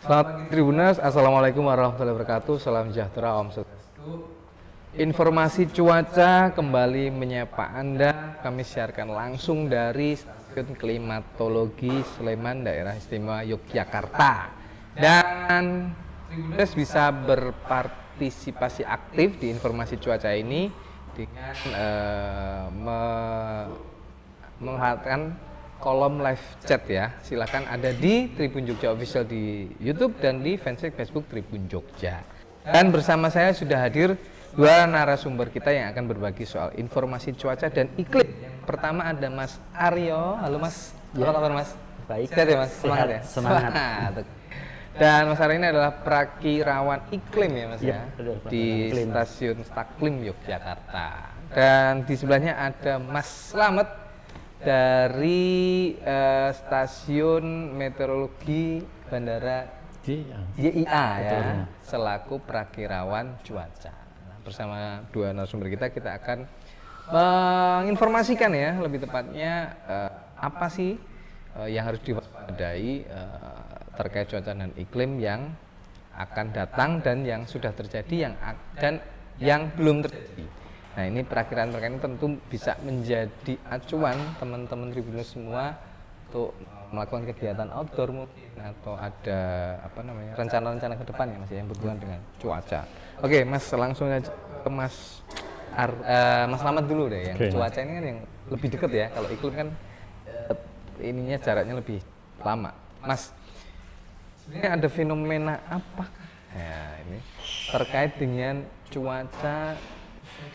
Selamat pagi Tribuners, Assalamualaikum warahmatullahi wabarakatuh, salam sejahtera, Om Swastiastu. Informasi cuaca kembali menyapa Anda, kami siarkan langsung dari Stasiun Klimatologi Sleman, Daerah Istimewa Yogyakarta. Dan Tribuners bisa berpartisipasi aktif di informasi cuaca ini dengan menghadirkan kolom live chat ya. Silakan ada di Tribun Jogja Official di YouTube dan di fanpage Facebook Tribun Jogja. Dan bersama saya sudah hadir dua narasumber kita yang akan berbagi soal informasi cuaca dan iklim. Pertama ada Mas Aryo. Halo Mas. Apa kabar Mas? Baik. Sehat ya Mas? Semangat ya? Semangat. Dan Mas Aryo ini adalah Prakirawan Iklim ya Mas ya, betul, di iklim. Stasiun Staklim Yogyakarta. Dan di sebelahnya ada Mas Slamet dari Stasiun Meteorologi Bandara YIA ya, selaku Prakirawan Cuaca. Nah, bersama dua narasumber kita akan menginformasikan ya, lebih tepatnya apa sih yang harus diwaspadai terkait cuaca dan iklim yang akan datang dan yang sudah terjadi dan yang belum terjadi. Nah, ini perakiraan-perakiraan tentu bisa menjadi acuan teman-teman Tribuners semua untuk melakukan kegiatan outdoor mungkin, atau ada rencana-rencana ke depan ya Mas yang berhubungan dengan cuaca. Oke Mas, langsung aja ke Mas Slamet dulu deh, yang cuaca ini kan yang lebih dekat ya. Kalau iklim kan ininya jaraknya lebih lama. Mas, sebenarnya ada fenomena apa ya ini terkait dengan cuaca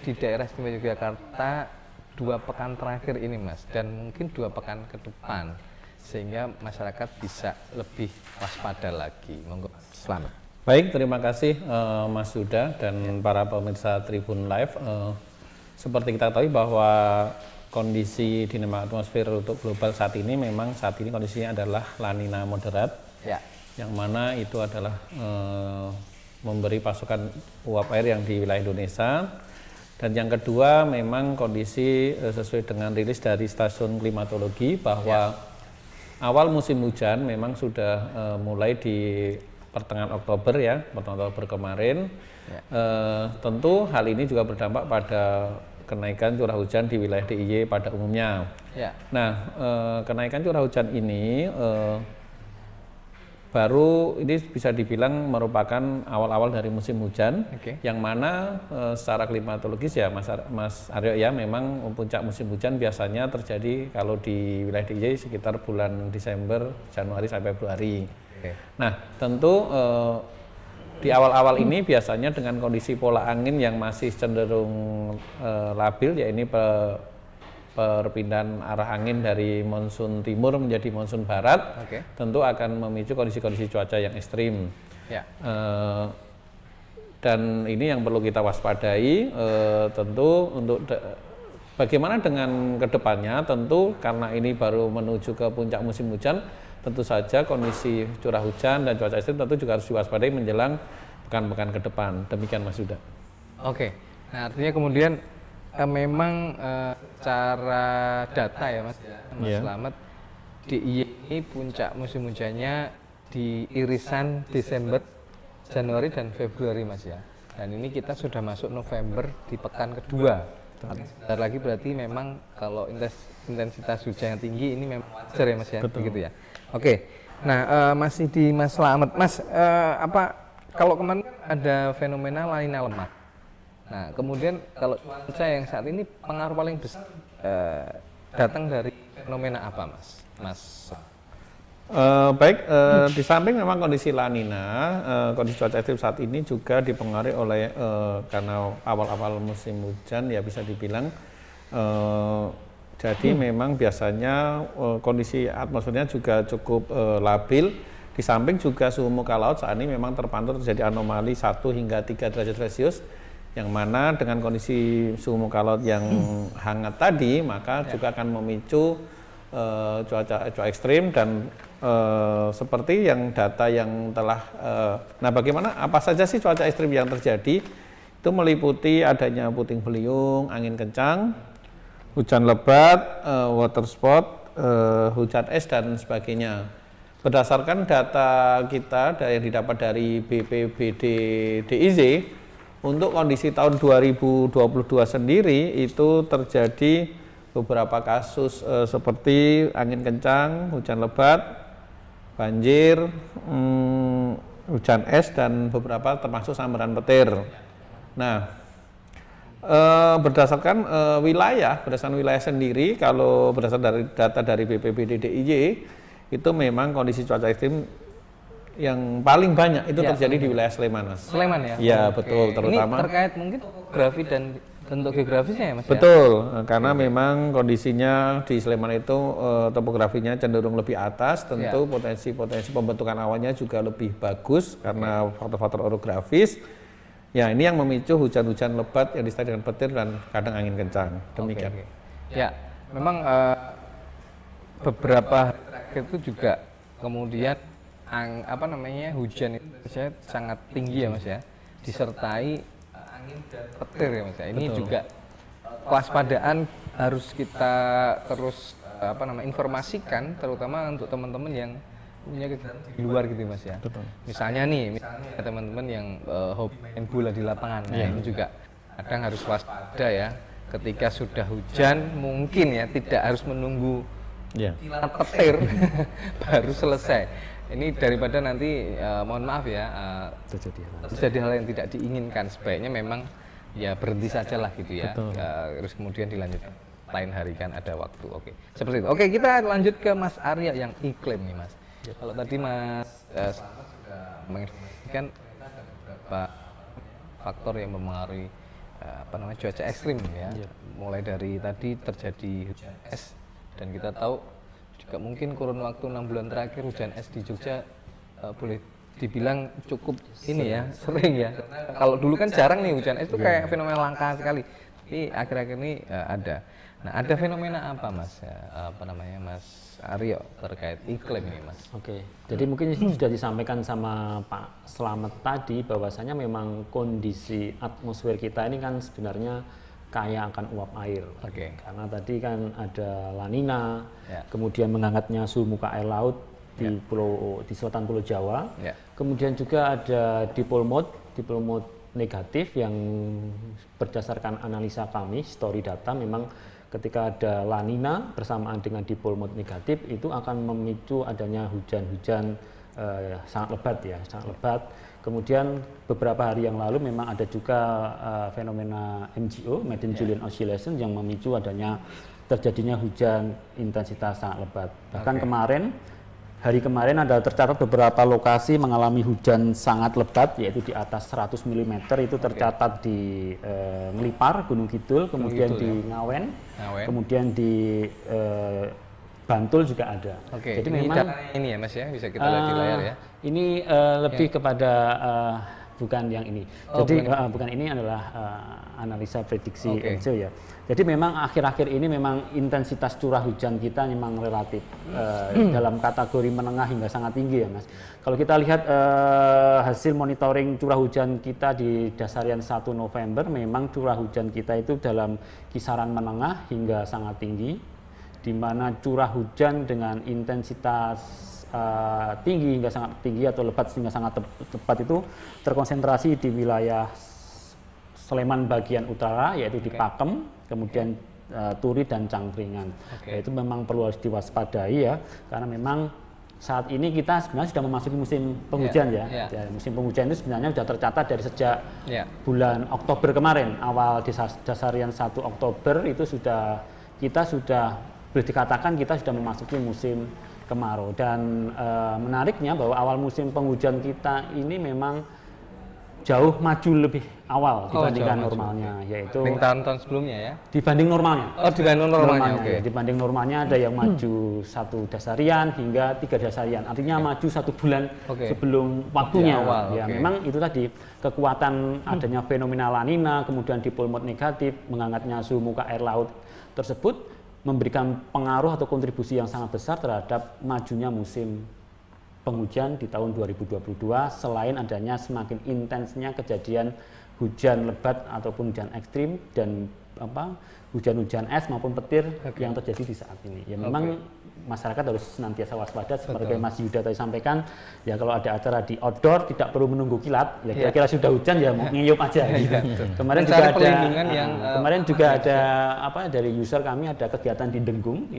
di daerah istimewa Yogyakarta 2 pekan terakhir ini Mas, dan mungkin 2 pekan ke depan, sehingga masyarakat bisa lebih waspada lagi. Monggo selamat. Baik, terima kasih Mas Yuda dan para pemirsa Tribun Live. Seperti kita tahu bahwa kondisi dinamika atmosfer untuk global saat ini kondisinya adalah La Nina moderat, ya, yang mana itu adalah memberi pasokan uap air yang di wilayah Indonesia. Dan yang kedua, memang kondisi sesuai dengan rilis dari Stasiun Klimatologi bahwa awal musim hujan memang sudah mulai di pertengahan Oktober ya, pertengahan Oktober kemarin. Tentu hal ini juga berdampak pada kenaikan curah hujan di wilayah DIY pada umumnya. Nah, kenaikan curah hujan ini baru ini bisa dibilang merupakan awal-awal dari musim hujan, yang mana secara klimatologis ya Mas Aryo ya, memang puncak musim hujan biasanya terjadi kalau di wilayah DIY sekitar bulan Desember, Januari sampai Februari. Nah, tentu di awal-awal ini biasanya dengan kondisi pola angin yang masih cenderung labil, ya ini perpindahan arah angin dari monsun timur menjadi monsun barat, tentu akan memicu kondisi-kondisi cuaca yang ekstrim. Dan ini yang perlu kita waspadai. Tentu untuk bagaimana dengan kedepannya, tentu karena ini baru menuju ke puncak musim hujan, tentu saja kondisi curah hujan dan cuaca ekstrim tentu juga harus diwaspadai menjelang pekan-pekan ke depan. Demikian Mas Yuda. Nah artinya kemudian memang cara data ya Mas Slamet, DIY ini puncak musim hujannya di irisan Desember, Januari dan Februari Mas ya. Dan ini kita sudah masuk November di pekan kedua. Sebentar lagi berarti memang kalau intensitas hujan yang tinggi ini memang wajar ya Mas ya. Begitu ya. Nah masih di Mas Slamet, Mas kalau kemarin ada fenomena La Nina lemah. Nah, kemudian kalau cuaca yang saat ini pengaruh paling besar datang dari fenomena apa, Mas? Baik, di samping memang kondisi La Nina, kondisi cuaca ekstrim saat ini juga dipengaruhi oleh karena awal-awal musim hujan ya bisa dibilang. Jadi memang biasanya kondisi atmosfernya juga cukup labil. Di samping juga suhu muka laut saat ini memang terpantau terjadi anomali 1 hingga 3 derajat Celcius, yang mana dengan kondisi suhu muka laut yang hangat tadi, maka juga akan memicu cuaca ekstrim. Dan seperti yang data yang telah nah bagaimana apa saja sih cuaca ekstrim yang terjadi, itu meliputi adanya puting beliung, angin kencang, hujan lebat, water spot, hujan es dan sebagainya. Berdasarkan data kita yang didapat dari BPBD DIY, untuk kondisi tahun 2022 sendiri itu terjadi beberapa kasus seperti angin kencang, hujan lebat, banjir, hujan es, dan beberapa termasuk sambaran petir. Nah, berdasarkan wilayah sendiri, kalau berdasarkan dari data dari BPBD DIY, itu memang kondisi cuaca ekstrim yang paling banyak itu terjadi di wilayah Sleman, Mas. Sleman ya? Iya, betul. Terutama ini terkait mungkin topografi dan bentuk geografisnya ya, Mas? Betul, karena memang kondisinya di Sleman itu topografinya cenderung lebih atas, tentu potensi pembentukan awannya juga lebih bagus karena faktor-faktor orografis. Ya, ini yang memicu hujan-hujan lebat yang disertai dengan petir dan kadang angin kencang. Demikian. Ya, memang beberapa hari terakhir itu juga kemudian hujan itu sangat tinggi ya, Mas ya, disertai angin dan petir ya, Mas ya. Ini juga kewaspadaan harus kita terus informasikan, terutama untuk teman-teman yang punya kegiatan di luar gitu, Mas ya. Betul. Misalnya teman-teman yang hobi main bola di lapangan, nah ini juga kadang harus waspada ya. Ketika sudah hujan mungkin ya tidak harus menunggu kilat petir baru selesai. Ini daripada nanti mohon maaf ya terjadi hal yang tidak diinginkan, sebaiknya memang ya berhenti saja lah gitu ya. Terus kemudian dilanjutkan lain hari kan ada waktu. Oke, seperti itu. Oke, kita lanjut ke Mas Arya yang iklim nih, Mas. Kalau tadi Mas Selamat sudah menginformasikan ada beberapa faktor yang mempengaruhi cuaca ekstrim ya. Mulai dari tadi terjadi hujan es, dan kita tahu juga mungkin kurun waktu 6 bulan terakhir hujan es di Jogja boleh dibilang cukup sering ya. Kalau dulu kan jarang nih hujan es itu kayak fenomena langka sekali. Tapi akhir-akhir ini ada. Nah, ada fenomena apa, Mas? Mas Aryo terkait iklim ini, Mas? Oke. Jadi mungkin sudah disampaikan sama Pak Slamet tadi bahwasanya memang kondisi atmosfer kita ini kan sebenarnya kaya akan uap air. Karena tadi kan ada La Nina, kemudian menghangatnya suhu muka air laut di selatan Pulau Jawa. Kemudian juga ada dipole mode negatif yang berdasarkan analisa kami, story data, memang ketika ada La Nina bersamaan dengan dipole mode negatif itu akan memicu adanya hujan-hujan sangat lebat. Kemudian beberapa hari yang lalu memang ada juga fenomena MJO, Maiden Julian Oscillation, yang memicu adanya terjadinya hujan intensitas sangat lebat. Bahkan hari kemarin ada tercatat beberapa lokasi mengalami hujan sangat lebat, yaitu di atas 100 mm itu tercatat di Ngelipar, Gunung Kidul, kemudian di Ngawen, kemudian di Bantul juga ada. Jadi memang ini ya, Mas ya, bisa kita lihat di layar ya. Ini lebih kepada bukan yang ini. Bukan ini adalah analisa prediksi MJO ya. Jadi memang akhir-akhir ini memang intensitas curah hujan kita memang relatif dalam kategori menengah hingga sangat tinggi ya, Mas. Kalau kita lihat hasil monitoring curah hujan kita di dasarian 1 November, memang curah hujan kita itu dalam kisaran menengah hingga sangat tinggi, di mana curah hujan dengan intensitas tinggi hingga sangat tinggi atau lebat hingga sangat lebat itu terkonsentrasi di wilayah Sleman bagian utara, yaitu di Pakem, kemudian Turi dan Cangkringan. Itu memang perlu harus diwaspadai ya, karena memang saat ini kita sebenarnya sudah memasuki musim penghujan ya. Musim penghujan itu sebenarnya sudah tercatat dari sejak bulan Oktober kemarin, awal dasarian 1 Oktober itu kita sudah boleh dikatakan kita sudah memasuki musim kemarau. Dan menariknya bahwa awal musim penghujan kita ini memang jauh maju lebih awal dibandingkan normalnya, yaitu tahun-tahun sebelumnya ya. Dibanding normalnya. Dibanding normalnya. Dibanding normalnya ada yang maju 1 dasarian hingga 3 dasarian. Artinya maju 1 bulan sebelum waktunya. Memang itu tadi kekuatan adanya fenomena La Nina, kemudian dipole mode negatif, menghangatnya suhu muka air laut tersebut memberikan pengaruh atau kontribusi yang sangat besar terhadap majunya musim penghujan di tahun 2022, selain adanya semakin intensnya kejadian hujan lebat ataupun hujan ekstrim dan hujan-hujan es maupun petir yang terjadi di saat ini. Ya memang masyarakat harus senantiasa waspada seperti Mas Yuda tadi sampaikan. Ya kalau ada acara di outdoor tidak perlu menunggu kilat. Ya kira-kira sudah hujan ya mau ngiyup aja. Gitu. Kemarin juga ada kemarin juga ada apa dari user kami ada kegiatan di Denggung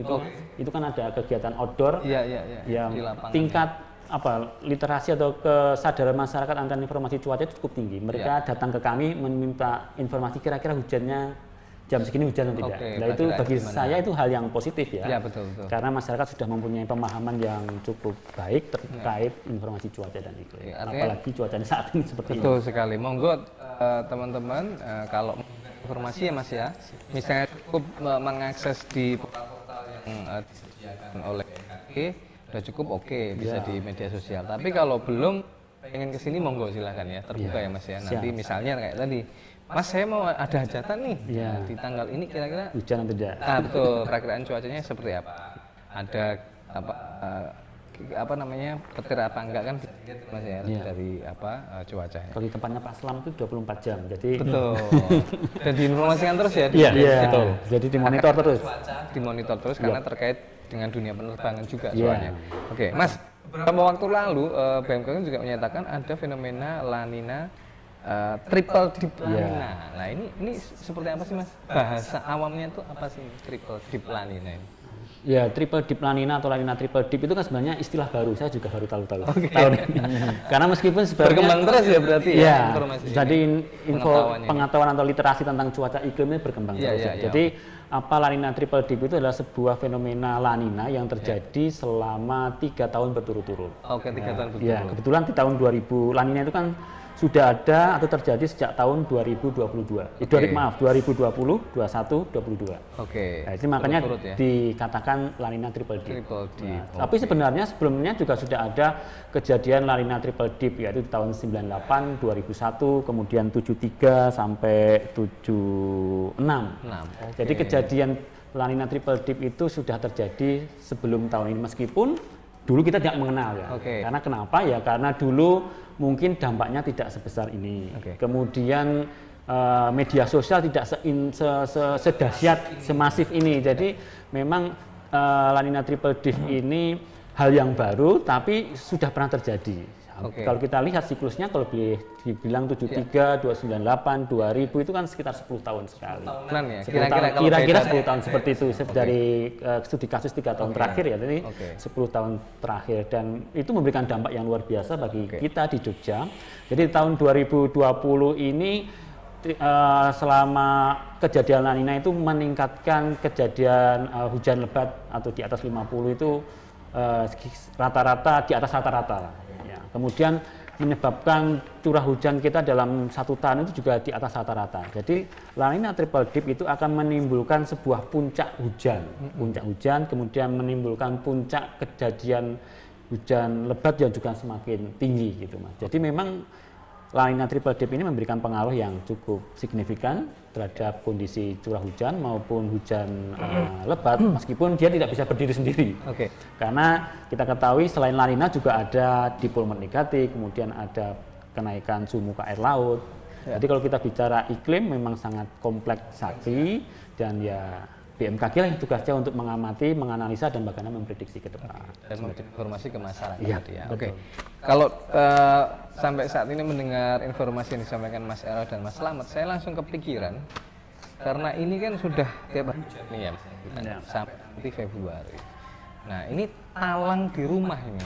itu kan ada kegiatan outdoor yang tingkat literasi atau kesadaran masyarakat akan informasi cuaca itu cukup tinggi. Mereka datang ke kami meminta informasi kira-kira hujannya jam segini hujan atau tidak. Nah itu bagi saya itu hal yang positif ya. Betul. Karena masyarakat sudah mempunyai pemahaman yang cukup baik terkait informasi cuaca dan iklim. Apalagi cuacanya saat ini seperti ini. Betul sekali. Monggo teman-teman kalau informasi ya Mas ya, misalnya cukup mengakses di portal-portal yang disediakan oleh BMKG udah cukup bisa di media sosial. Tapi kalau belum pengen kesini monggo silahkan ya, terbuka ya Mas ya. Nanti misalnya kayak tadi, Mas saya mau ada hajatan nih di tanggal ini kira-kira hujan atau tidak? Betul. Perakiraan cuacanya seperti apa? Ada apa namanya petir apa enggak kan Mas ya dari cuacanya. Kalau di tempatnya Pak Slam itu 24 jam. Jadi betul. Dan diinformasikan terus ya. Betul. Jadi dimonitor terus. Dimonitor terus karena terkait dengan dunia penerbangan juga soalnya. Oke, Mas, beberapa waktu lalu BMKG juga menyatakan ada fenomena La Nina triple dip La Nina. Nah, ini seperti apa sih Mas? Bahasa awamnya itu apa sih triple dip La Nina ini? Ya, triple dip La Nina atau La Nina triple dip itu kan sebenarnya istilah baru. Saya juga baru tahu tahun ini. Karena meskipun sebenarnya berkembang terus ya berarti ya informasi. Jadi pengetahuan atau literasi tentang cuaca iklimnya berkembang terus. Jadi La Nina triple dip itu adalah sebuah fenomena La Nina yang terjadi selama 3 tahun berturut-turut. 3 tahun berturut-turut. Ya, kebetulan di tahun 2000 La Nina itu kan sudah ada atau terjadi sejak tahun 2022. 2020, 21, 22. Nah, itu makanya dikatakan La Nina triple dip. Tapi sebenarnya sebelumnya juga sudah ada kejadian La Nina triple dip yaitu di tahun 98, 2001, kemudian 73 sampai 76. Jadi kejadian La Nina triple dip itu sudah terjadi sebelum tahun ini meskipun dulu kita tidak mengenal ya. Karena kenapa ya? Karena dulu mungkin dampaknya tidak sebesar ini. Kemudian media sosial tidak sedahsyat, semasif ini. Jadi memang La Nina triple dip ini hal yang baru tapi sudah pernah terjadi. Kalau kita lihat siklusnya kalau dibilang 73, 298, 2000 itu kan sekitar 10 tahun sekali. Kira-kira 10 tahun seperti itu dari studi kasus 3 tahun terakhir ya, jadi 10 tahun terakhir dan itu memberikan dampak yang luar biasa bagi kita di Jogja. Jadi tahun 2020 ini selama kejadian La Nina itu meningkatkan kejadian hujan lebat atau di atas 50 itu rata-rata di atas rata-rata. Kemudian menyebabkan curah hujan kita dalam 1 tahun itu juga di atas rata-rata. Jadi La Nina triple dip itu akan menimbulkan sebuah puncak hujan, kemudian menimbulkan puncak kejadian hujan lebat yang juga semakin tinggi gitu Mas. Jadi memang La Nina triple dip ini memberikan pengaruh yang cukup signifikan terhadap kondisi curah hujan maupun hujan lebat meskipun dia tidak bisa berdiri sendiri. Karena kita ketahui selain La Nina juga ada dipol negatif, kemudian ada kenaikan suhu muka air laut. Jadi kalau kita bicara iklim memang sangat kompleks sekali dan ya BMKG lah tugasnya untuk mengamati, menganalisa dan bagaimana memprediksi ke depan. Dan memberikan informasi ke masyarakat. Kalau sampai saat ini mendengar informasi yang disampaikan Mas Errol dan Mas Slamet, saya langsung kepikiran karena ini kan sudah tiap hari nih ya, sampai nanti Februari. Nah ini talang di rumah ini,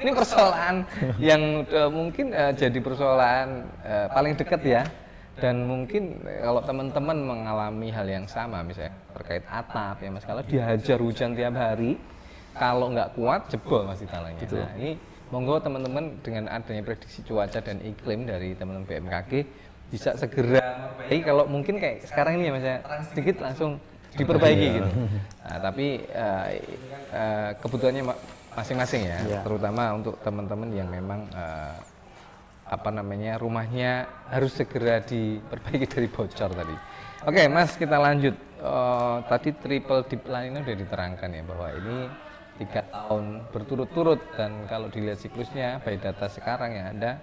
ini persoalan yang mungkin jadi persoalan paling dekat ya. Dan mungkin kalau teman-teman mengalami hal yang sama misalnya terkait atap ya Mas, kalau dihajar hujan tiap hari kalau nggak kuat jebol masih talangnya. Nah ini monggo teman-teman dengan adanya prediksi cuaca dan iklim dari teman-teman BMKG bisa segera memperbaiki kalau mungkin kayak sekarang ini ya Mas ya, sedikit langsung diperbaiki gitu. Nah, tapi kebutuhannya masing-masing ya, terutama untuk teman-teman yang memang rumahnya harus segera diperbaiki dari bocor tadi. Oke Mas, kita lanjut. Tadi triple dip La Nina sudah diterangkan ya bahwa ini 3 tahun berturut-turut dan kalau dilihat siklusnya by data sekarang yang ada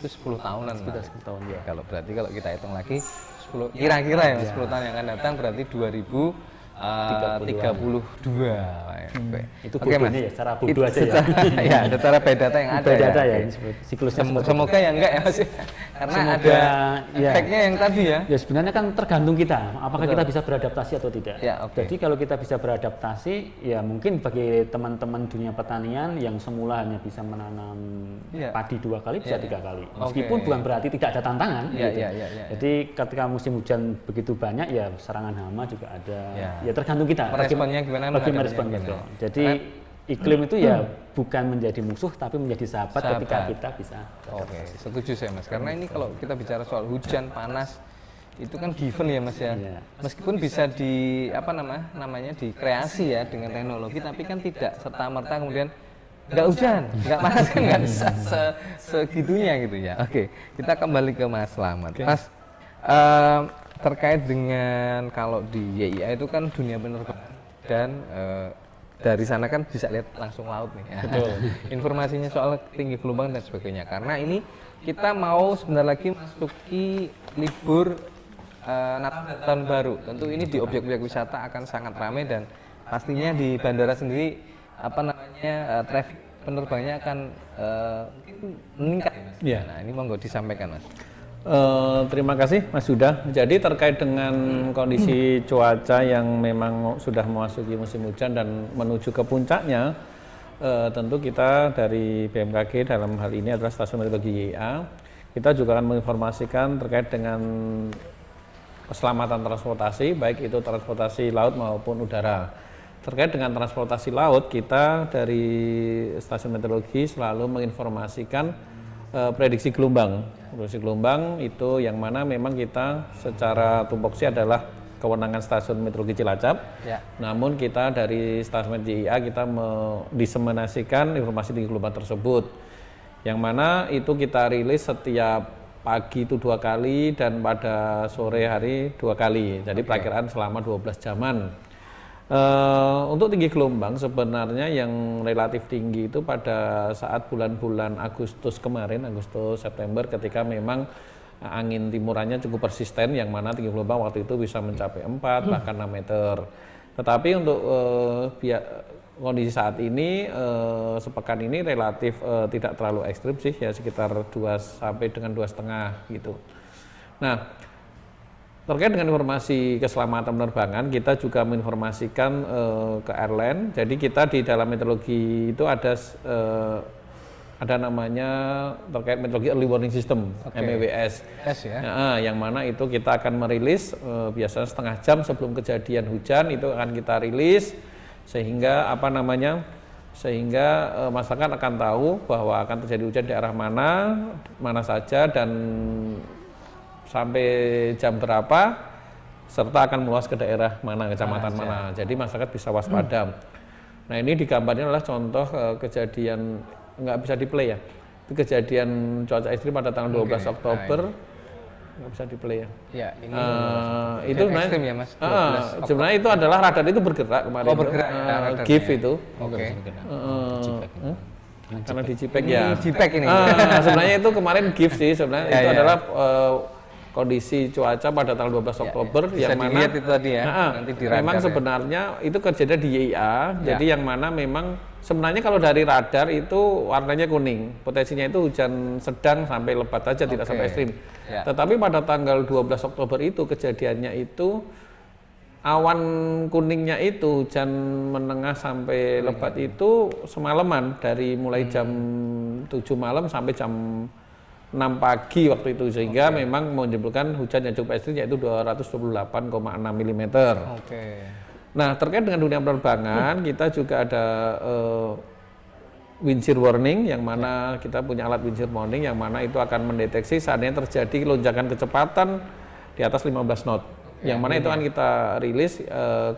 itu 10 tahunan. Sudah 10 tahun ya. Kalau berarti kalau kita hitung lagi 10 kira-kira ya 10 tahun yang akan datang berarti 2032. Itu bodohnya ya, secara bodoh aja ya. Ya, secara by data yang ada. By data ya. Siklusnya Semoga ya enggak ya Mas. Karena ada efeknya yang tadi ya. Ya sebenarnya kan tergantung kita, apakah kita bisa beradaptasi atau tidak. Ya, Jadi kalau kita bisa beradaptasi, ya mungkin bagi teman-teman dunia pertanian yang semula hanya bisa menanam padi 2 kali, bisa 3 kali. Meskipun bukan berarti tidak ada tantangan. Jadi ketika musim hujan begitu banyak, ya serangan hama juga ada. Ya tergantung kita. Responnya gimana? Bagaimana respon betul. Jadi iklim itu ya bukan menjadi musuh tapi menjadi sahabat ketika kita bisa. Oke, setuju saya Mas. Karena ini kalau kita bicara soal hujan, panas, itu kan given ya Mas ya. Meskipun bisa di namanya dikreasi ya dengan teknologi, tapi kan tidak serta merta kemudian nggak hujan, nggak panas, kan nggak bisa segitunya gitu ya. Oke, kita kembali ke Mas Slamet. Mas, terkait dengan kalau di YIA itu kan dunia penerbangan dan dari sana kan bisa lihat langsung laut nih ya. Betul. Informasinya soal tinggi gelombang dan sebagainya. Karena ini kita mau sebentar lagi masuki libur Natal dan Tahun Baru. Tentu ini di objek-objek wisata akan sangat ramai dan pastinya di bandara sendiri traffic penerbangnya akan meningkat. Ya. Nah, ini monggo disampaikan Mas. Terima kasih Mas Huda. Jadi terkait dengan kondisi cuaca yang memang sudah memasuki musim hujan dan menuju ke puncaknya, tentu kita dari BMKG dalam hal ini adalah Stasiun Meteorologi YIA, kita juga akan menginformasikan terkait dengan keselamatan transportasi, baik itu transportasi laut maupun udara. Terkait dengan transportasi laut, kita dari Stasiun Meteorologi selalu menginformasikan prediksi gelombang. Prediksi gelombang itu yang mana memang kita secara tupoksi adalah kewenangan Stasiun Meteorologi Cilacap. Ya. Namun kita dari Stasiun Meteorologi YIA kita mendiseminasikan informasi tinggi gelombang tersebut. Yang mana itu kita rilis setiap pagi itu 2 kali dan pada sore hari 2 kali. Jadi perakiraan selama 12 jaman. Untuk tinggi gelombang sebenarnya yang relatif tinggi itu pada saat bulan-bulan Agustus kemarin, Agustus September, ketika memang angin timurannya cukup persisten, yang mana tinggi gelombang waktu itu bisa mencapai 4 bahkan 6 meter. Tetapi untuk kondisi saat ini sepekan ini relatif tidak terlalu ekstrim sih, ya sekitar 2 sampai dengan 2,5 gitu. Nah, terkait dengan informasi keselamatan penerbangan, kita juga menginformasikan ke airline. Jadi kita di dalam meteorologi itu ada namanya terkait meteorologi early warning system, MEWS. Yang mana itu kita akan merilis biasanya setengah jam sebelum kejadian hujan itu akan kita rilis sehingga masyarakat akan tahu bahwa akan terjadi hujan di arah mana saja dan sampai jam berapa, serta akan meluas ke daerah mana, kecamatan mana. Jadi masyarakat bisa waspada. Nah, ini digambarkan adalah contoh kejadian, nggak bisa di-play ya, itu kejadian cuaca ekstrim pada tanggal 12 Oktober, nggak bisa di-play ya. Ya, ini itu ekstrim ya Mas. Sebenarnya itu adalah radar itu bergerak kemarin. Oh, bergerak. GIF itu. Karena di JPEG ya. JPEG ini. Sebenarnya itu kemarin GIF sih sebenarnya. Itu adalah kondisi cuaca pada tanggal 12 Oktober yang mana itu tadi ya, nanti di radar memang sebenarnya itu kejadian di YIA, jadi yang mana memang sebenarnya kalau dari radar itu warnanya kuning, potensinya itu hujan sedang sampai lebat saja, tidak sampai ekstrim. Tetapi pada tanggal 12 Oktober itu kejadiannya itu awan kuningnya itu hujan menengah sampai lebat itu semalaman, dari mulai jam 7 malam sampai jam 6 pagi waktu itu, sehingga memang menimbulkan hujan yang cukup ekstrim yaitu 228,6 mm. Nah, terkait dengan dunia penerbangan, kita juga ada wind shear warning, yang mana kita punya alat wind shear warning yang mana itu akan mendeteksi seandainya terjadi lonjakan kecepatan di atas 15 knot. Yang mana itu akan kita rilis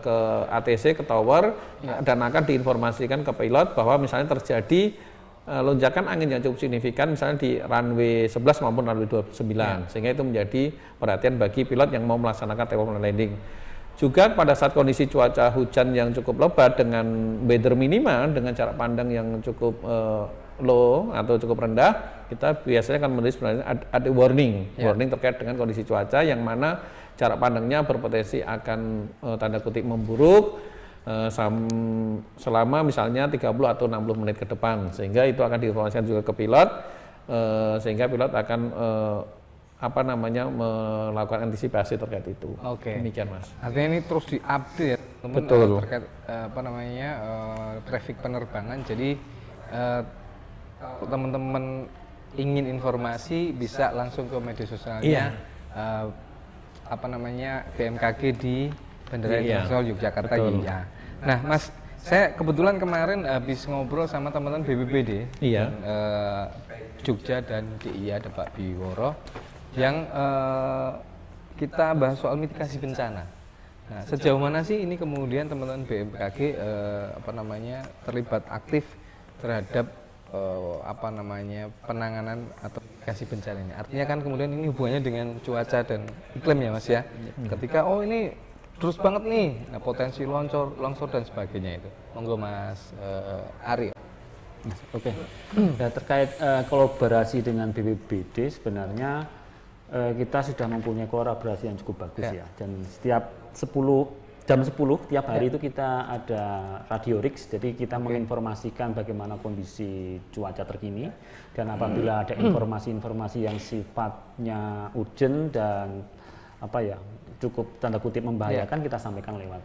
ke ATC, ke tower, dan akan diinformasikan ke pilot bahwa misalnya terjadi lonjakan angin yang cukup signifikan misalnya di runway 11 maupun runway 29, sehingga itu menjadi perhatian bagi pilot yang mau melaksanakan take off and landing. Juga pada saat kondisi cuaca hujan yang cukup lebat dengan weather minima, dengan jarak pandang yang cukup low atau cukup rendah, kita biasanya akan menulis sebenarnya ada warning terkait dengan kondisi cuaca yang mana jarak pandangnya berpotensi akan tanda kutip memburuk selama misalnya 30 atau 60 menit ke depan, sehingga itu akan diinformasikan juga ke pilot, sehingga pilot akan melakukan antisipasi terkait itu. Demikian Mas. Artinya ini terus diupdate ya teman-teman. Betul. Terkait traffic penerbangan. Jadi kalau teman-teman ingin informasi bisa langsung ke media sosialnya BMKG di Bandara Internasional Yogyakarta YIA. Nah Mas, saya kebetulan kemarin habis ngobrol sama teman-teman BPBD Jogja dan DIA, ada Pak Biworo, yang kita bahas soal mitigasi bencana. Nah, sejauh mana sih ini kemudian teman-teman BMKG terlibat aktif terhadap penanganan atau mitigasi bencana ini? Artinya kan kemudian ini hubungannya dengan cuaca dan iklim ya Mas ya. Ketika ini terus banget nih, nah potensi longsor dan sebagainya itu. Monggo Mas Ari. Nah, terkait kolaborasi dengan BPBD sebenarnya kita sudah mempunyai kolaborasi yang cukup bagus ya. Dan setiap jam 10 tiap hari itu kita ada radio Rix, jadi kita menginformasikan bagaimana kondisi cuaca terkini, dan apabila ada informasi-informasi yang sifatnya urgent dan cukup tanda kutip membahayakan, kita sampaikan lewat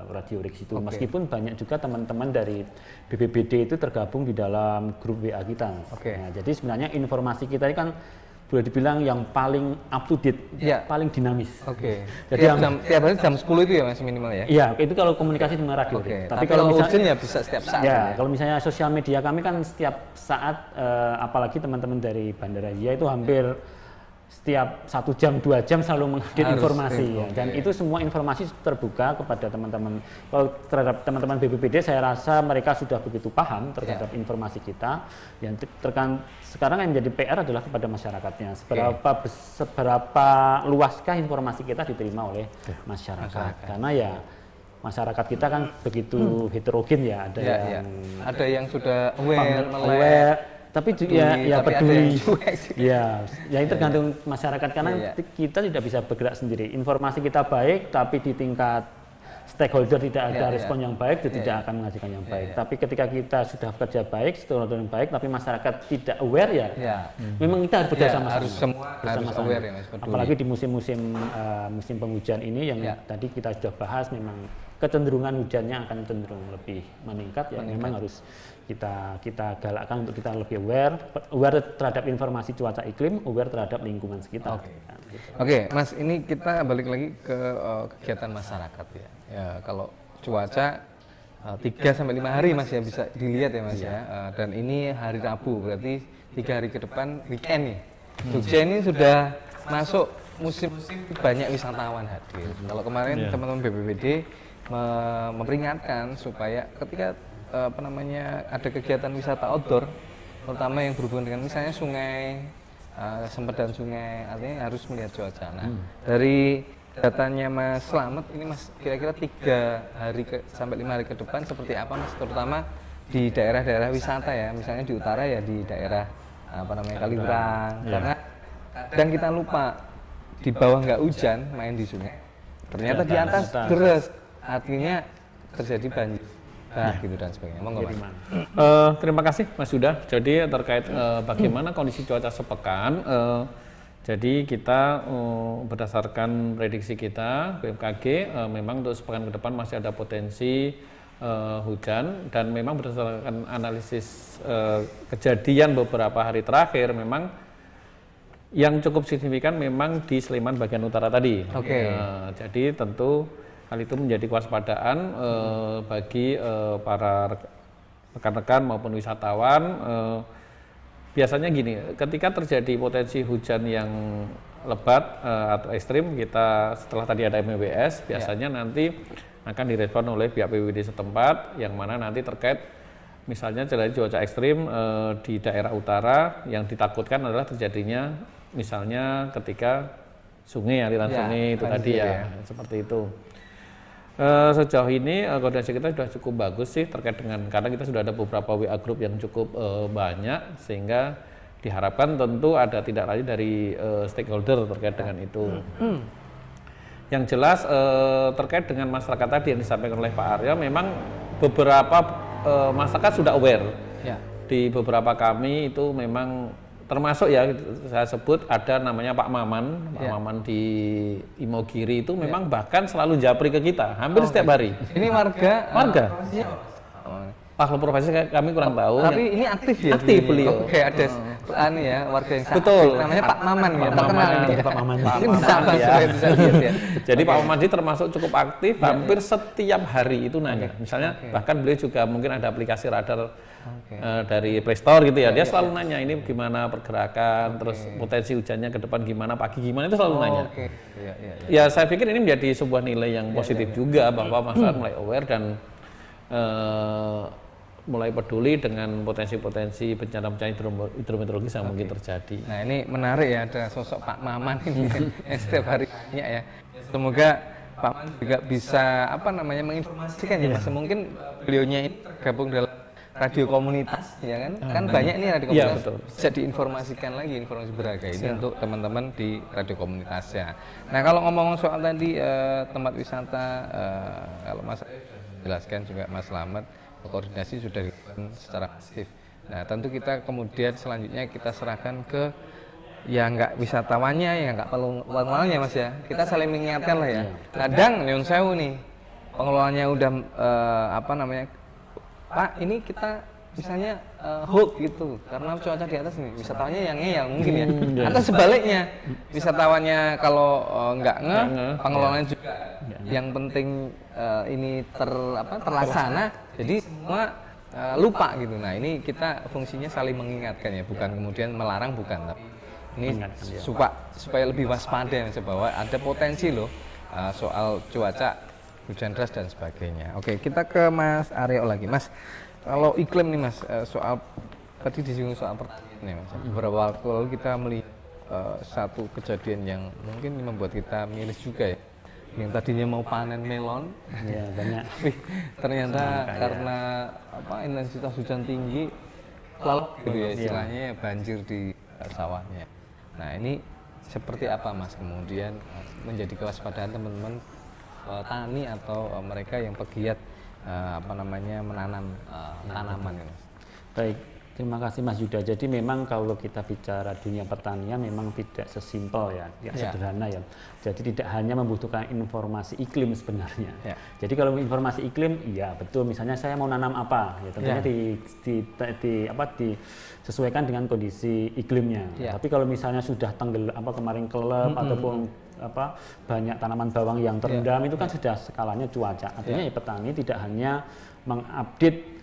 radio Rix itu. Meskipun banyak juga teman-teman dari BPBD itu tergabung di dalam grup WA kita. Nah, jadi sebenarnya informasi kita ini kan boleh dibilang yang paling up to date, paling dinamis. Jadi tiap hari jam 10 itu ya Mas minimal ya? Iya, itu kalau komunikasi dengan radio. Tapi kalau misalnya bisa setiap saat. Ya, kalau misalnya sosial media kami kan setiap saat, apalagi teman-teman dari Bandara YIA itu hampir setiap 1 jam 2 jam selalu mengupdate informasi ya. Dan itu semua informasi terbuka kepada teman-teman. Kalau terhadap teman-teman BPBD saya rasa mereka sudah begitu paham terhadap informasi kita. Yang sekarang yang menjadi PR adalah kepada masyarakatnya. Seberapa luaskah informasi kita diterima oleh masyarakat. Karena ya masyarakat kita kan begitu heterogen ya, ada yang sudah aware, tapi peduli. Yang tergantung masyarakat, karena kita tidak bisa bergerak sendiri. Informasi kita baik, tapi di tingkat stakeholder tidak ada respon yang baik, itu tidak akan menghasilkan yang baik. Tapi ketika kita sudah bekerja baik, stakeholder yang baik, tapi masyarakat tidak aware memang kita harus bekerjasama. Harus aware ya Mas, peduli. Apalagi di musim penghujan ini yang tadi kita sudah bahas, memang kecenderungan hujannya akan cenderung lebih meningkat. Memang harus kita galakkan untuk kita lebih aware terhadap informasi cuaca iklim, aware terhadap lingkungan sekitar. Oke, Mas, ini kita balik lagi ke kegiatan masyarakat ya. Kalau cuaca 3-5 hari Mas ya bisa dilihat ya Mas ya. Dan ini hari Rabu, berarti 3 hari ke depan weekend nih. Jogja ini sudah masuk musim banyak wisatawan hadir. Kalau kemarin teman-teman BPBD memperingatkan supaya ketika ada kegiatan wisata outdoor, terutama yang berhubungan dengan misalnya sungai, sempedan sungai, artinya harus melihat cuaca. Nah, dari datanya Mas Slamet ini Mas, kira-kira 3 hari sampai 5 hari ke depan seperti apa Mas, terutama di daerah-daerah wisata ya, misalnya di utara ya di daerah Kaliurang, karena kadang kita lupa di bawah nggak hujan main di sungai, ternyata di atas deras, artinya terjadi banjir. Gitu dan sebagainya. Terima kasih Mas Yuda. Jadi terkait bagaimana kondisi cuaca sepekan, jadi kita berdasarkan prediksi kita BMKG memang untuk sepekan ke depan masih ada potensi hujan, dan memang berdasarkan analisis kejadian beberapa hari terakhir memang yang cukup signifikan memang di Sleman bagian utara tadi. Jadi tentu hal itu menjadi kewaspadaan bagi para rekan-rekan maupun wisatawan. Biasanya gini, ketika terjadi potensi hujan yang lebat atau ekstrim, kita setelah tadi ada MWS, biasanya nanti akan direspon oleh pihak BPBD setempat, yang mana nanti terkait misalnya terjadi cuaca ekstrim di daerah utara, yang ditakutkan adalah terjadinya misalnya ketika sungai, aliran sungai itu tadi ya, seperti itu. Sejauh ini koordinasi kita sudah cukup bagus sih terkait dengan, karena kita sudah ada beberapa WA group yang cukup banyak, sehingga diharapkan tentu ada tidak lanjut dari stakeholder terkait dengan itu. Yang jelas terkait dengan masyarakat tadi yang disampaikan oleh Pak Aryo, memang beberapa masyarakat sudah aware. Di beberapa kami itu memang termasuk ya, saya sebut ada namanya Pak Maman, Pak Maman di Imogiri itu memang bahkan selalu japri ke kita hampir setiap hari. Ini warga? Kalau profesi kami kurang tahu. Tapi ini aktif ya? Aktif beliau. Oke, ada ya warga yang betul. Namanya Pak Maman ya, terkenal ini. Pak Maman. Bisa lihat ya. Jadi Pak Maman termasuk cukup aktif, hampir setiap hari itu nanya. Misalnya bahkan beliau juga mungkin ada aplikasi radar dari Play Store gitu ya. Dia selalu nanya ini gimana pergerakan, terus potensi hujannya ke depan gimana, pagi gimana, itu selalu nanya. Ya saya pikir ini menjadi sebuah nilai yang positif juga bahwa masyarakat mulai aware dan mulai peduli dengan potensi-potensi bencana-bencana hidrometeorologis yang mungkin terjadi. Nah ini menarik ya, ada sosok Pak Maman ini yang setiap hari tanya ya. Semoga Pak Maman juga bisa menginformasikan ya Mas. Mungkin beliaunya ini tergabung dalam radio komunitas ya kan banyak nih radio komunitas bisa diinformasikan lagi, informasi berharga ini untuk teman-teman di radio komunitasnya. Nah kalau ngomong soal tadi tempat wisata, kalau Mas jelaskan juga Mas Slamet, koordinasi sudah dilakukan secara masif. Nah tentu kita kemudian selanjutnya kita serahkan ke yang nggak wisatawannya, yang nggak pengelolanya Mas ya. Kita saling mengingatkan lah ya. Kadang nyun sewu nih pengelolanya udah Pak ini kita misalnya hook gitu karena cuaca di atas nih, wisatawannya yang ngeyel mungkin ya. Atau sebaliknya wisatawannya kalau nggak pengelolanya juga. Yang penting ini terlaksana, jadi semua lupa gitu. Nah ini kita fungsinya saling mengingatkan ya, bukan kemudian melarang, bukan, tapi ini supaya lebih waspada ya, bahwa ada potensi loh soal cuaca, hujan deras dan sebagainya. Oke, kita ke Mas Aryo lagi. Mas, kalau iklim nih Mas, soal tadi disinggung soal pertanian nih Mas. Beberapa waktu lalu kita melihat satu kejadian yang mungkin membuat kita miris juga ya. Yang tadinya mau panen melon, ya banyak. Tapi ternyata karena intensitas hujan tinggi, lalu gitu ya istilahnya ya, banjir di sawahnya. Nah ini seperti apa Mas kemudian menjadi kewaspadaan teman-teman tani atau mereka yang pegiat menanam tanaman ya Mas? Baik, terima kasih Mas Yuda. Jadi memang kalau kita bicara dunia pertanian memang tidak sesimpel ya, sederhana ya. Jadi tidak hanya membutuhkan informasi iklim sebenarnya. Jadi kalau informasi iklim, ya betul. Misalnya saya mau nanam apa, ya tentunya disesuaikan dengan kondisi iklimnya. Tapi kalau misalnya sudah kemarin kelelep ataupun banyak tanaman bawang yang terendam itu kan sudah skalanya cuaca. Artinya ya petani tidak hanya mengupdate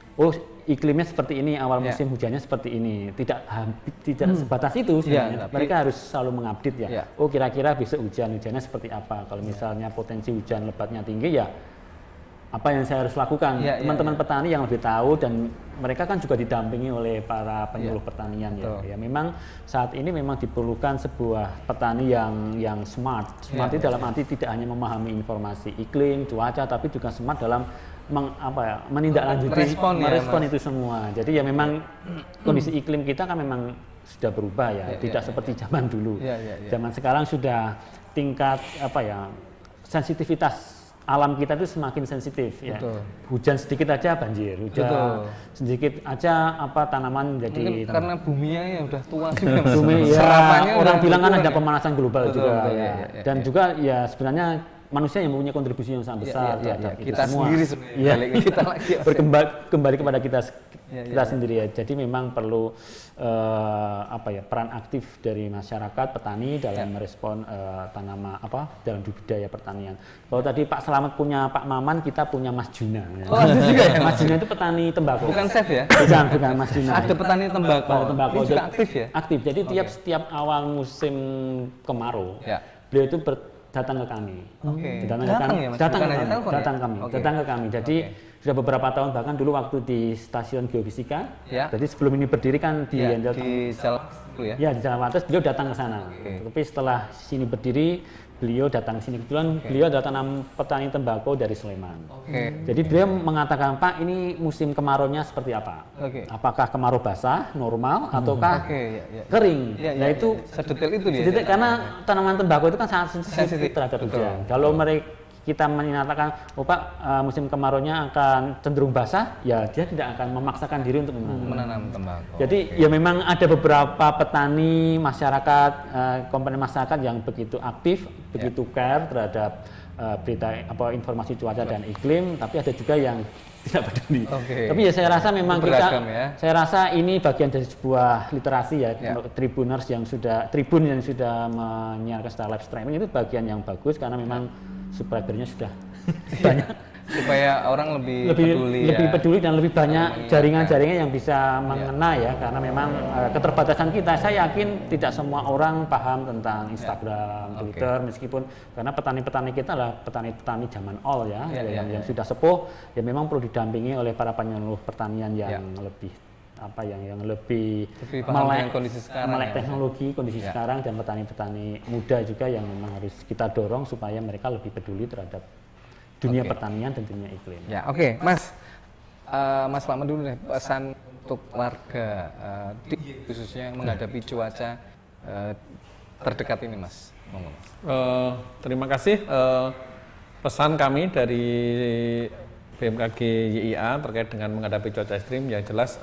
iklimnya seperti ini, awal musim hujannya seperti ini, tidak sebatas itu sebenarnya. Mereka harus selalu mengupdate ya. Kira-kira besok hujannya seperti apa. Kalau misalnya potensi hujan lebatnya tinggi ya apa yang saya harus lakukan. Teman-teman petani yang lebih tahu, dan mereka kan juga didampingi oleh para penyuluh pertanian ya. Memang saat ini memang diperlukan sebuah petani yang smart. Smart itu dalam arti tidak hanya memahami informasi iklim, cuaca, tapi juga smart dalam menindaklanjuti, merespon itu semua. Jadi ya memang kondisi iklim kita kan memang sudah berubah ya, tidak seperti zaman dulu. Zaman sekarang sudah tingkat sensitivitas alam kita itu semakin sensitif ya. Hujan sedikit aja banjir, hujan sedikit aja tanaman jadi karena buminya ya udah tua bumi orang bilang kan ada pemanasan global juga dan juga ya sebenarnya manusia yang mempunyai kontribusi yang sangat besar terhadap kita semua. Sendiri kita lagi kembali kepada kita sendiri ya. Jadi memang perlu peran aktif dari masyarakat petani dalam merespon tanaman dalam budidaya pertanian. Kalau tadi Pak Slamet punya Pak Maman, kita punya Mas Juna. Ada juga ya. Mas Juna itu petani tembakau. Bukan chef ya? Bukan Mas Juna. Ada petani tembakau. Ini juga aktif ya? Aktif. Jadi setiap awal musim kemarau, beliau itu datang ke kami. Datang ke kami. Jadi sudah beberapa tahun, bahkan dulu waktu di stasiun geofisika. Ya. Jadi sebelum ini berdiri kan di di Jalan dulu ya. Ya, di Jalan Wates, beliau datang ke sana. Tapi setelah sini berdiri, beliau datang ke sini. Kebetulan beliau adalah tanam petani tembakau dari Sleman. Jadi beliau mengatakan, Pak, ini musim kemarau-nya seperti apa? Apakah kemarau basah, normal, ataukah kering? Nah itu sedetail itu dia. Sedetail, karena tanaman tembakau itu kan sangat sensitif terhadap hujan. Kalau kita menyatakan, oh Pak, musim kemarau-nya akan cenderung basah, ya dia tidak akan memaksakan diri untuk menanam tembakau. Jadi ya memang ada beberapa petani, masyarakat, komponen masyarakat yang begitu aktif, begitu care terhadap berita informasi cuaca dan iklim, tapi ada juga yang tidak peduli. Tapi ya saya rasa memang saya rasa ini bagian dari sebuah literasi ya, Tribun yang sudah menyiarkan secara live streaming itu bagian yang bagus karena memang subscribernya sudah banyak, supaya orang lebih peduli dan lebih banyak jaringan-jaringan yang bisa mengena ya, karena memang keterbatasan kita. Saya yakin tidak semua orang paham tentang Instagram, Twitter, meskipun karena petani-petani kita adalah petani-petani zaman old ya, yang sudah sepuh, ya memang perlu didampingi oleh para penyuluh pertanian yang lebih yang lebih melek teknologi kondisi sekarang, dan petani-petani muda juga yang memang harus kita dorong supaya mereka lebih peduli terhadap dunia pertanian dan dunia iklim. Ya, Mas Slamet dulu deh, pesan untuk warga khususnya menghadapi cuaca terdekat ini, Mas. Terima kasih. Pesan kami dari BMKG YIA terkait dengan menghadapi cuaca ekstrim, yang jelas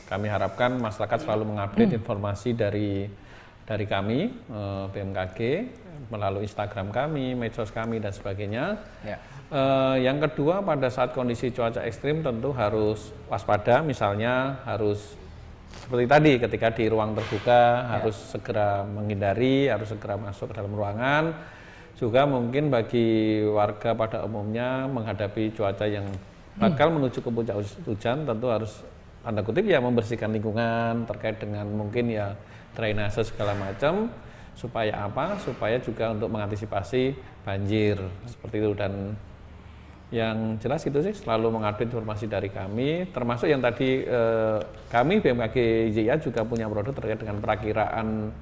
kami harapkan masyarakat selalu mengupdate informasi dari kami BMKG melalui Instagram kami, medsos kami dan sebagainya. Yang kedua, pada saat kondisi cuaca ekstrim tentu harus waspada, misalnya harus seperti tadi ketika di ruang terbuka harus segera menghindari, harus segera masuk ke dalam ruangan. Juga mungkin bagi warga pada umumnya menghadapi cuaca yang bakal menuju ke puncak hujan, tentu harus tanda kutip ya membersihkan lingkungan terkait dengan mungkin ya drainase segala macam, supaya apa? Supaya juga untuk mengantisipasi banjir seperti itu. Dan yang jelas itu sih selalu mengupdate informasi dari kami, termasuk yang tadi kami BMKG YIA juga punya produk terkait dengan perakiraan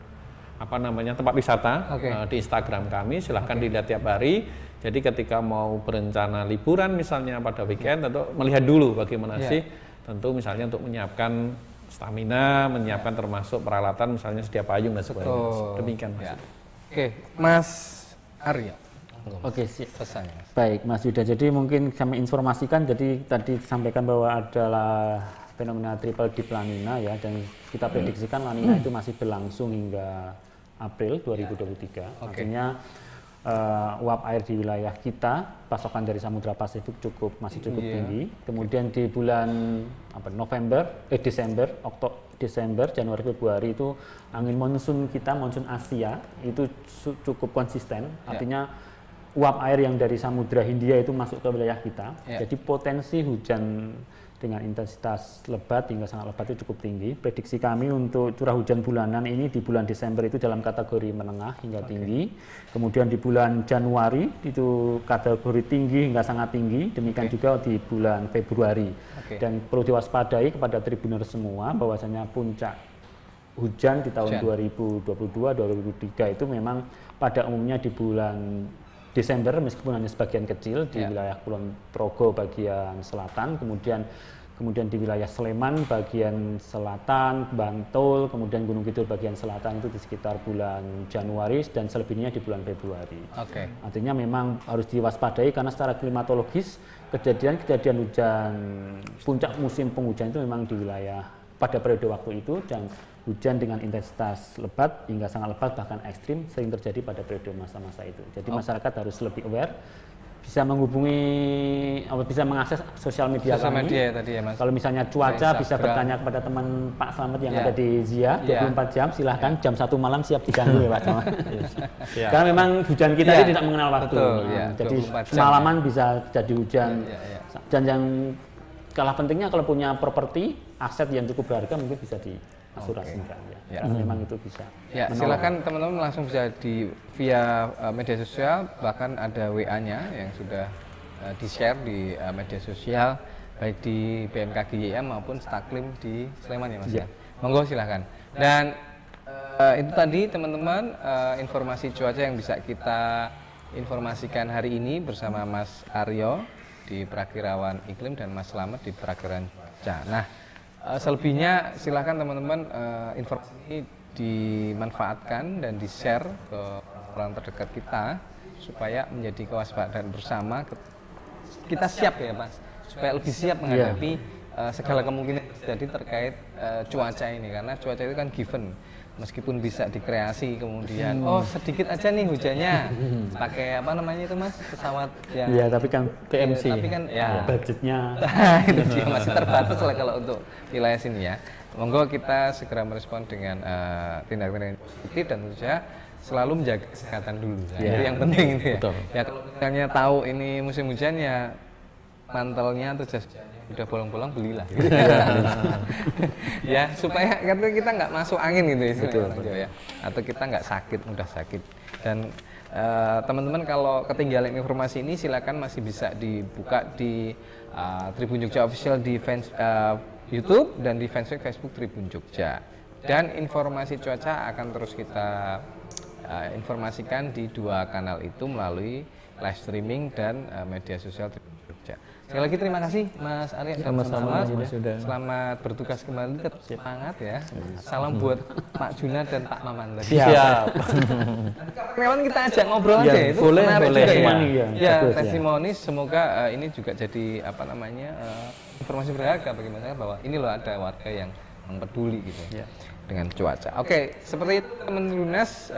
tempat wisata di Instagram kami, silahkan dilihat tiap hari. Jadi ketika mau berencana liburan misalnya pada weekend, tentu melihat dulu bagaimana sih, tentu misalnya untuk menyiapkan stamina, menyiapkan termasuk peralatan misalnya sedia payung dan sebagainya. Demikian Mas. Mas Arya. Pesannya. Baik Mas Yuda, jadi mungkin kami informasikan, jadi tadi disampaikan bahwa adalah fenomena triple deep La Nina ya, dan kita prediksikan La Nina itu masih berlangsung hingga April 2023. Artinya uap air di wilayah kita, pasokan dari Samudra Pasifik masih cukup tinggi. Kemudian di bulan Desember, Januari, Februari itu angin monsun Asia itu cukup konsisten. Artinya uap air yang dari Samudra Hindia itu masuk ke wilayah kita. Jadi potensi hujan dengan intensitas lebat hingga sangat lebat itu cukup tinggi. Prediksi kami untuk curah hujan bulanan ini di bulan Desember itu dalam kategori menengah hingga tinggi. Kemudian di bulan Januari itu kategori tinggi hingga sangat tinggi. Demikian juga di bulan Februari. Dan perlu diwaspadai kepada Tribuners semua bahwasanya puncak hujan di tahun 2022-2023 itu memang pada umumnya di bulan Desember, meskipun hanya sebagian kecil di wilayah Kulon Progo bagian selatan, kemudian di wilayah Sleman bagian selatan, Bantul, kemudian Gunung Kidul bagian selatan itu di sekitar bulan Januari, dan selebihnya di bulan Februari. Artinya memang harus diwaspadai karena secara klimatologis kejadian hujan puncak musim penghujan itu memang di wilayah pada periode waktu itu, dan hujan dengan intensitas lebat hingga sangat lebat bahkan ekstrim sering terjadi pada periode masa-masa itu. Jadi masyarakat harus lebih aware, bisa menghubungi, bisa mengakses sosial media kami. Tadi ya, Mas. Kalau misalnya cuaca bisa bertanya kepada teman Pak Slamet yang ada di ZIA 24 jam, silahkan jam 1 malam siap diganggu ya Pak Slamet. Karena memang hujan kita ini tidak mengenal waktu. Jadi semalaman bisa jadi hujan. Dan yang kalah pentingnya kalau punya properti, aset yang cukup berharga mungkin bisa diasuransikan memang itu bisa. Silakan teman-teman langsung bisa via media sosial, bahkan ada WA-nya yang sudah di-share di media sosial baik di BMKG YM maupun Staklim di Sleman ya Mas ya. Monggo silahkan. Dan itu tadi teman-teman informasi cuaca yang bisa kita informasikan hari ini bersama Mas Aryo di Prakirawan Iklim dan Mas Slamet di Prakirawan Cuaca. Nah, selebihnya silakan teman-teman informasi ini dimanfaatkan dan di-share ke orang terdekat kita supaya menjadi kewaspadaan bersama. Kita siap ya Mas, supaya lebih siap menghadapi segala kemungkinan terjadi terkait cuaca ini, karena cuaca itu kan given. Meskipun bisa dikreasi kemudian sedikit aja nih hujannya pakai apa namanya itu Mas, pesawat yang tapi kan PMC tapi kan budgetnya itu dia masih terbatas lah kalau untuk wilayah sini ya. Monggo kita segera merespon dengan tindak-tindak positif dan tentu saja selalu menjaga kesehatan dulu. Itu yang penting itu ya. Betul. Ya kalau misalnya tahu ini musim hujan ya mantelnya atau jas udah bolong-bolong belilah ya supaya kita nggak masuk angin gitu ya, atau kita nggak mudah sakit. Dan teman-teman kalau ketinggalan informasi ini silakan masih bisa dibuka di Tribun Jogja Official di fans YouTube dan di fanspage Facebook Tribun Jogja. Dan informasi cuaca akan terus kita informasikan di dua kanal itu melalui live streaming dan media sosial Tribun Jogja. Sekali lagi terima kasih Mas Arya. Sama-sama. Selamat bertugas kembali, tetap semangat ya. Salam buat Pak Juna dan Pak Maman tadi. Siap. Kawan kita ajak ngobrol aja itu boleh. testimoni. Semoga ini juga jadi apa namanya informasi berharga bagi masyarakat bahwa ini loh ada warga yang peduli gitu dengan cuaca. Oke, seperti itu teman Lunas,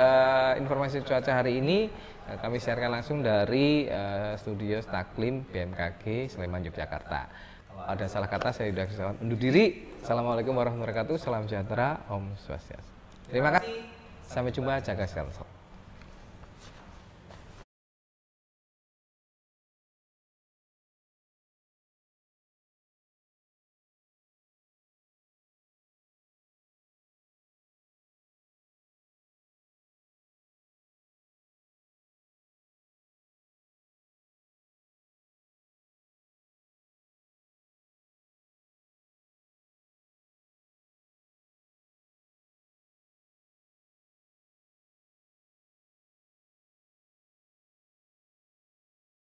informasi cuaca hari ini kami sharekan langsung dari studio Staklim BMKG Sleman Yogyakarta. Kalau ada salah kata saya sudah undur diri. Assalamualaikum warahmatullahi wabarakatuh. Salam sejahtera, Om Swastiastu. Terima kasih. Sampai jumpa, jaga kesehatan.